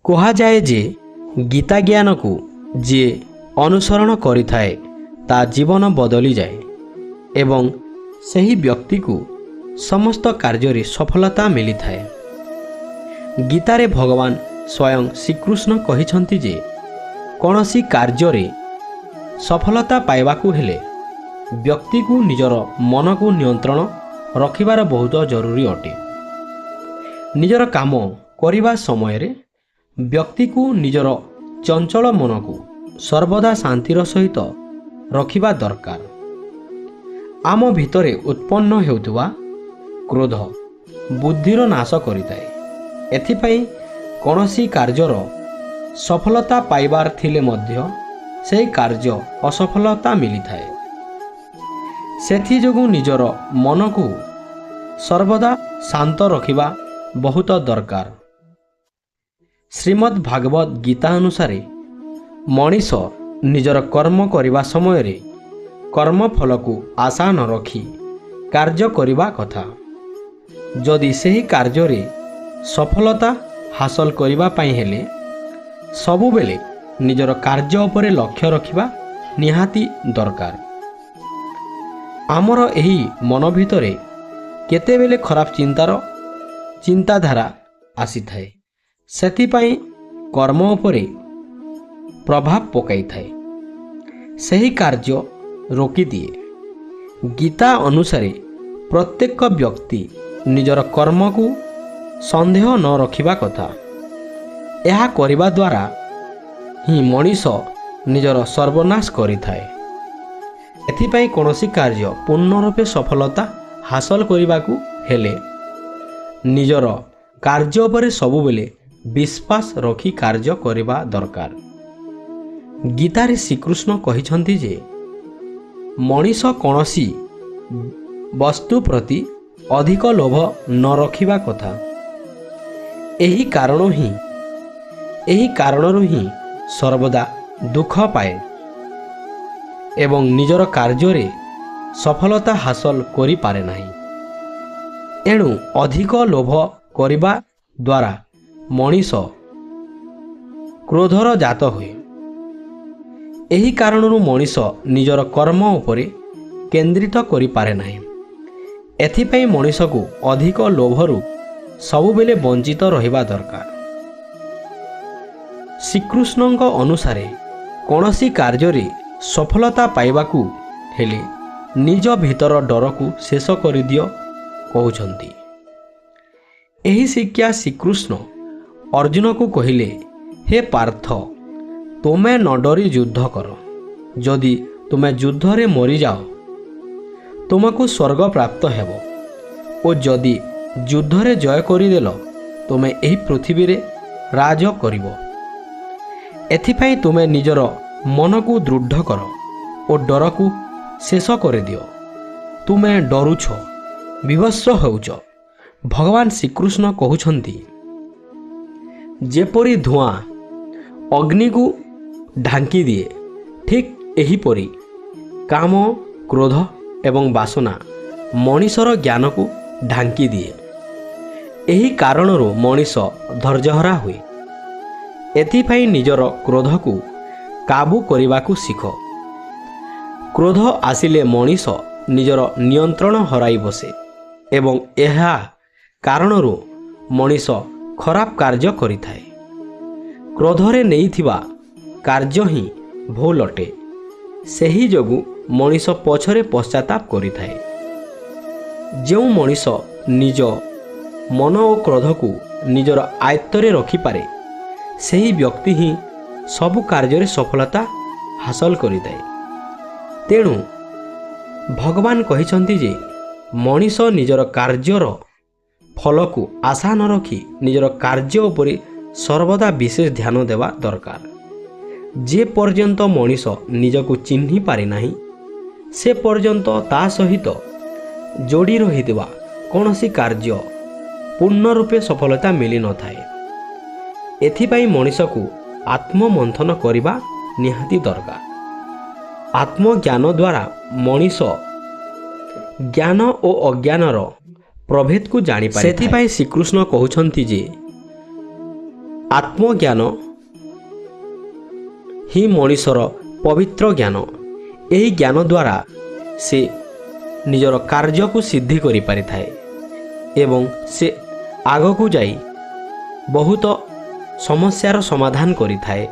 କୁହାଯାଏ ଯେ ଗୀତା ଜ୍ଞାନକୁ ଯିଏ ଅନୁସରଣ କରିଥାଏ ତା ଜୀବନ ବଦଳିଯାଏ ଏବଂ ସେହି ବ୍ୟକ୍ତିକୁ ସମସ୍ତ କାର୍ଯ୍ୟରେ ସଫଳତା ମିଳିଥାଏ। ଗୀତାରେ ଭଗବାନ ସ୍ୱୟଂ ଶ୍ରୀକୃଷ୍ଣ କହିଛନ୍ତି ଯେ କୌଣସି କାର୍ଯ୍ୟରେ ସଫଳତା ପାଇବାକୁ ହେଲେ ବ୍ୟକ୍ତିକୁ ନିଜର ମନକୁ ନିୟନ୍ତ୍ରଣ ରଖିବାର ବହୁତ ଜରୁରୀ ଅଟେ। ନିଜର କାମ କରିବା ସମୟରେ ବ୍ୟକ୍ତିକୁ ନିଜର ଚଞ୍ଚଳ ମନକୁ ସର୍ବଦା ଶାନ୍ତିର ସହିତ ରଖିବା ଦରକାର। ଆମ ଭିତରେ ଉତ୍ପନ୍ନ ହେଉଥିବା କ୍ରୋଧ ବୁଦ୍ଧିର ନାଶ କରିଥାଏ। ଏଥିପାଇଁ କୌଣସି କାର୍ଯ୍ୟର ସଫଳତା ପାଇବାର ଥିଲେ ମଧ୍ୟ ସେହି କାର୍ଯ୍ୟ ଅସଫଳତା ମିଳିଥାଏ। ସେଥିଯୋଗୁଁ ନିଜର ମନକୁ ସର୍ବଦା ଶାନ୍ତ ରଖିବା ବହୁତ ଦରକାର। ଶ୍ରୀମଦ୍ ଭାଗବତ ଗୀତା ଅନୁସାରେ ମଣିଷ ନିଜର କର୍ମ କରିବା ସମୟରେ କର୍ମଫଳକୁ ଆଶା ନ ରଖି କାର୍ଯ୍ୟ କରିବା କଥା। ଯଦି ସେହି କାର୍ଯ୍ୟରେ ସଫଳତା ହାସଲ କରିବା ପାଇଁ ହେଲେ ସବୁବେଳେ ନିଜର କାର୍ଯ୍ୟ ଉପରେ ଲକ୍ଷ୍ୟ ରଖିବା ନିହାତି ଦରକାର। ଆମର ଏହି ମନ ଭିତରେ କେତେବେଳେ ଖରାପ ଚିନ୍ତାଧାରା ଆସିଥାଏ, ସେଥିପାଇଁ କର୍ମ ଉପରେ ପ୍ରଭାବ ପକାଇଥାଏ, ସେହି କାର୍ଯ୍ୟ ରୋକିଦିଏ। ଗୀତା ଅନୁସାରେ ପ୍ରତ୍ୟେକ ବ୍ୟକ୍ତି ନିଜର କର୍ମକୁ ସନ୍ଦେହ ନ ରଖିବା କଥା। ଏହା କରିବା ଦ୍ୱାରା ହିଁ ମଣିଷ ନିଜର ସର୍ବନାଶ କରିଥାଏ। ଏଥିପାଇଁ କୌଣସି କାର୍ଯ୍ୟ ପୂର୍ଣ୍ଣ ରୂପେ ସଫଳତା ହାସଲ କରିବାକୁ ହେଲେ ନିଜର କାର୍ଯ୍ୟ ଉପରେ ସବୁବେଳେ ବିଶ୍ୱାସ ରଖି କାର୍ଯ୍ୟ କରିବା ଦରକାର। ଗୀତାରେ ଶ୍ରୀକୃଷ୍ଣ କହିଛନ୍ତି ଯେ ମଣିଷ କୌଣସି ବସ୍ତୁ ପ୍ରତି ଅଧିକ ଲୋଭ ନ ରଖିବା କଥା। ଏହି କାରଣରୁ ହିଁ ସର୍ବଦା ଦୁଃଖ ପାଏ ଏବଂ ନିଜର କାର୍ଯ୍ୟରେ ସଫଳତା ହାସଲ କରିପାରେ ନାହିଁ। ଏଣୁ ଅଧିକ ଲୋଭ କରିବା ଦ୍ୱାରା ମଣିଷ କ୍ରୋଧର ଜାତ ହୁଏ। ଏହି କାରଣରୁ ମଣିଷ ନିଜର କର୍ମ ଉପରେ କେନ୍ଦ୍ରିତ କରିପାରେ ନାହିଁ। ଏଥିପାଇଁ ମଣିଷକୁ ଅଧିକ ଲୋଭରୁ ସବୁବେଳେ ବଞ୍ଚିତ ରହିବା ଦରକାର। ଶ୍ରୀକୃଷ୍ଣଙ୍କ ଅନୁସାରେ କୌଣସି କାର୍ଯ୍ୟରେ ସଫଳତା ପାଇବାକୁ ହେଲେ ନିଜ ଭିତର ଡରକୁ ଶେଷ କରିଦିଅ କହୁଛନ୍ତି। ଏହି ଶିକ୍ଷା ଶ୍ରୀକୃଷ୍ଣ ଅର୍ଜୁନକୁ କହିଲେ, ହେ ପାର୍ଥ, ତୁମେ ନ ଡରି ଯୁଦ୍ଧ କର। ଯଦି ତୁମେ ଯୁଦ୍ଧରେ ମରିଯାଅ ତୁମକୁ ସ୍ୱର୍ଗ ପ୍ରାପ୍ତ ହେବ ଓ ଯଦି ଯୁଦ୍ଧରେ ଜୟ କରିଦେଲ ତୁମେ ଏହି ପୃଥିବୀରେ ରାଜ କରିବ। ଏଥିପାଇଁ ତୁମେ ନିଜର ମନକୁ ଦୃଢ଼ କର ଓ ଡରକୁ ଶେଷ କରିଦିଅ। ତୁମେ ଡରୁଛ, ବିଭତ୍ସ ହେଉଛ। ଭଗବାନ ଶ୍ରୀକୃଷ୍ଣ କହୁଛନ୍ତି, ଯେପରି ଧୂଆଁ ଅଗ୍ନିକୁ ଢାଙ୍କି ଦିଏ, ଠିକ୍ ଏହିପରି କାମ, କ୍ରୋଧ ଏବଂ ବାସନା ମଣିଷର ଜ୍ଞାନକୁ ଢାଙ୍କି ଦିଏ। ଏହି କାରଣରୁ ମଣିଷ ଧୈର୍ଯ୍ୟହରା ହୁଏ। ଏଥିପାଇଁ ନିଜର କ୍ରୋଧକୁ କାବୁ କରିବାକୁ ଶିଖ। କ୍ରୋଧ ଆସିଲେ ମଣିଷ ନିଜର ନିୟନ୍ତ୍ରଣ ହରାଇ ବସେ ଏବଂ ଏହା କାରଣରୁ ମଣିଷ ଖରାପ କାର୍ଯ୍ୟ କରିଥାଏ। କ୍ରୋଧରେ ନେଇଥିବା କାର୍ଯ୍ୟ ହିଁ ଭୁଲ ଅଟେ। ସେହି ଯୋଗୁଁ ମଣିଷ ପଛରେ ପଶ୍ଚାତାପ କରିଥାଏ। ଯେଉଁ ମଣିଷ ନିଜ ମନ ଓ କ୍ରୋଧକୁ ନିଜର ଆୟତ୍ତରେ ରଖିପାରେ ସେହି ବ୍ୟକ୍ତି ହିଁ ସବୁ କାର୍ଯ୍ୟରେ ସଫଳତା ହାସଲ କରିଥାଏ। ତେଣୁ ଭଗବାନ କହିଛନ୍ତି ଯେ ମଣିଷ ନିଜର କାର୍ଯ୍ୟର ଫଳକୁ ଆଶା ନ ରଖି ନିଜର କାର୍ଯ୍ୟ ଉପରେ ସର୍ବଦା ବିଶେଷ ଧ୍ୟାନ ଦେବା ଦରକାର। ଯେ ପର୍ଯ୍ୟନ୍ତ ମଣିଷ ନିଜକୁ ଚିହ୍ନି ପାରିନାହିଁ ସେ ପର୍ଯ୍ୟନ୍ତ ତା ସହିତ ଯୋଡ଼ି ରହିଥିବା କୌଣସି କାର୍ଯ୍ୟ ପୂର୍ଣ୍ଣ ରୂପେ ସଫଳତା ମିଳିନଥାଏ। ଏଥିପାଇଁ ମଣିଷକୁ ଆତ୍ମମନ୍ଥନ କରିବା ନିହାତି ଦରକାର। ଆତ୍ମଜ୍ଞାନ ଦ୍ୱାରା ମଣିଷ ଜ୍ଞାନ ଓ ଅଜ୍ଞାନର ପ୍ରଭେଦକୁ ଜାଣିପାରେ। ସେଥିପାଇଁ ଶ୍ରୀକୃଷ୍ଣ କହୁଛନ୍ତି ଯେ ଆତ୍ମଜ୍ଞାନ ହିଁ ମଣିଷର ପବିତ୍ର ଜ୍ଞାନ। ଏହି ଜ୍ଞାନ ଦ୍ୱାରା ସେ ନିଜର କାର୍ଯ୍ୟକୁ ସିଦ୍ଧି କରିପାରିଥାଏ ଏବଂ ସେ ଆଗକୁ ଯାଇ ବହୁତ ସମସ୍ୟାର ସମାଧାନ କରିଥାଏ।